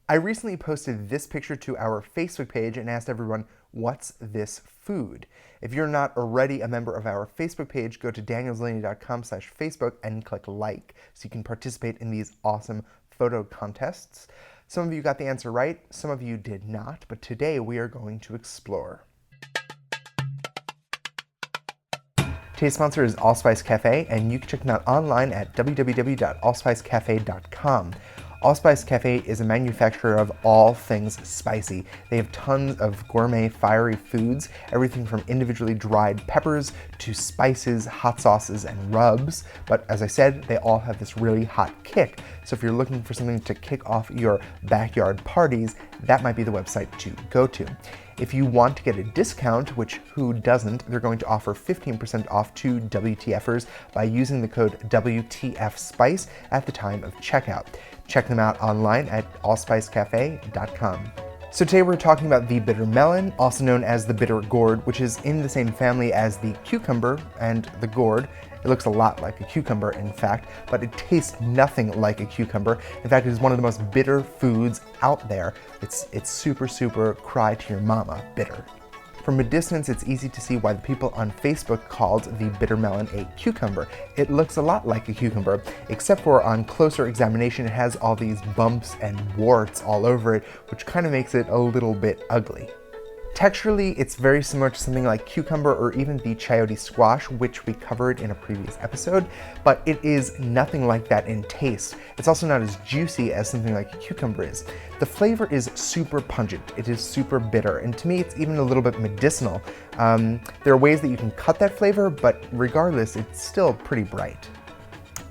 I recently posted this picture to our Facebook page and asked everyone, what's this food? If you're not already a member of our Facebook page, go to danieldelaney.com/Facebook and click like so you can participate in these awesome photo contests. Some of you got the answer right, some of you did not, but today we are going to explore. Today's sponsor is Allspice Cafe, and you can check them out online at www.allspicecafe.com. Allspice Cafe is a manufacturer of all things spicy. They have tons of gourmet, fiery foods, everything from individually dried peppers to spices, hot sauces, and rubs. But as I said, they all have this really hot kick. So if you're looking for something to kick off your backyard parties, that might be the website to go to. If you want to get a discount, which who doesn't, they're going to offer 15% off to WTFers by using the code WTFSpice at the time of checkout. Check them out online at allspicecafe.com. So today we're talking about the bitter melon, also known as the bitter gourd, which is in the same family as the cucumber and the gourd. It looks a lot like a cucumber, in fact, but it tastes nothing like a cucumber. In fact, it is one of the most bitter foods out there. It's super, super cry to your mama bitter. From a distance, it's easy to see why the people on Facebook called the bitter melon a cucumber. It looks a lot like a cucumber, except for on closer examination, it has all these bumps and warts all over it, which kind of makes it a little bit ugly. Texturally, it's very similar to something like cucumber or even the chayote squash, which we covered in a previous episode, but it is nothing like that in taste. It's also not as juicy as something like a cucumber is. The flavor is super pungent, it is super bitter, and to me it's even a little bit medicinal. There are ways that you can cut that flavor, but regardless, it's still pretty bright.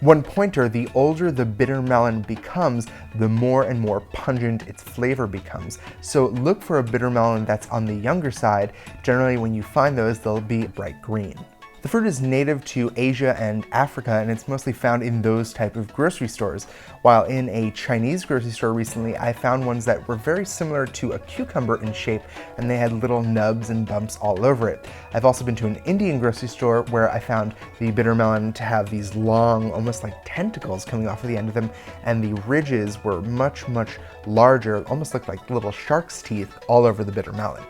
One pointer, the older the bitter melon becomes, the more and more pungent its flavor becomes. So look for a bitter melon that's on the younger side. Generally, when you find those, they'll be bright green. The fruit is native to Asia and Africa, and it's mostly found in those type of grocery stores. While in a Chinese grocery store recently, I found ones that were very similar to a cucumber in shape, and they had little nubs and bumps all over it. I've also been to an Indian grocery store where I found the bitter melon to have these long, almost like tentacles coming off of the end of them, and the ridges were much, much larger, almost looked like little shark's teeth all over the bitter melon.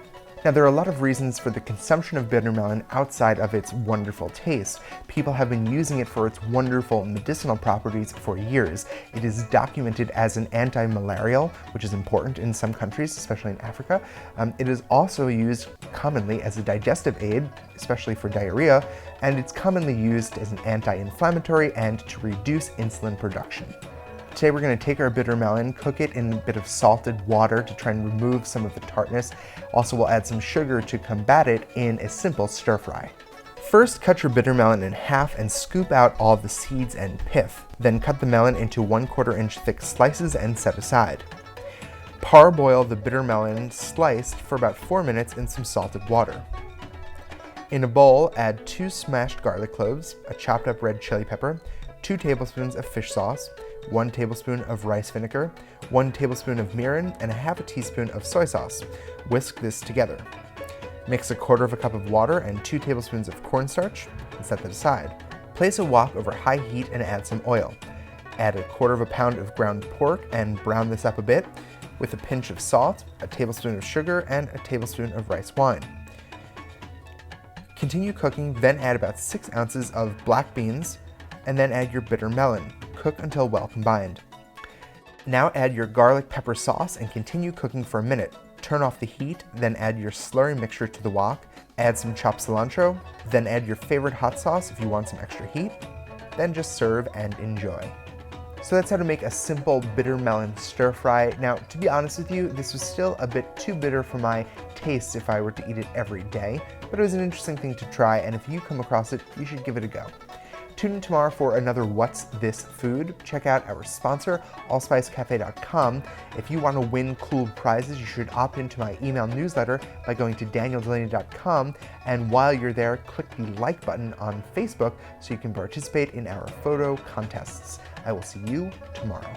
Now, there are a lot of reasons for the consumption of bitter melon outside of its wonderful taste. People have been using it for its wonderful medicinal properties for years. It is documented as an anti-malarial, which is important in some countries, especially in Africa. It is also used commonly as a digestive aid, especially for diarrhea, and it's commonly used as an anti-inflammatory and to reduce insulin production. Today we're going to take our bitter melon, cook it in a bit of salted water to try and remove some of the tartness. Also, we'll add some sugar to combat it in a simple stir fry. First, cut your bitter melon in half and scoop out all the seeds and pith. Then cut the melon into 1/4 inch thick slices and set aside. Parboil the bitter melon sliced for about 4 minutes in some salted water. In a bowl, add 2 smashed garlic cloves, a chopped up red chili pepper, 2 tablespoons of fish sauce, 1 tablespoon of rice vinegar, 1 tablespoon of mirin, and a half a teaspoon of soy sauce. Whisk this together. Mix 1/4 cup of water and 2 tablespoons of cornstarch and set that aside. Place a wok over high heat and add some oil. Add 1/4 pound of ground pork and brown this up a bit with a pinch of salt, a tablespoon of sugar, and a tablespoon of rice wine. Continue cooking, then add about 6 ounces of black beans, and then add your bitter melon. Cook until well combined. Now add your garlic pepper sauce and continue cooking for a minute. Turn off the heat, then add your slurry mixture to the wok, add some chopped cilantro, then add your favorite hot sauce if you want some extra heat, then just serve and enjoy. So that's how to make a simple bitter melon stir fry. Now, to be honest with you, this was still a bit too bitter for my taste if I were to eat it every day, but it was an interesting thing to try, and if you come across it, you should give it a go. Tune in tomorrow for another What's This Food. Check out our sponsor, allspicecafe.com. If you want to win cool prizes, you should opt into my email newsletter by going to danieldelaney.com. And while you're there, click the like button on Facebook so you can participate in our photo contests. I will see you tomorrow.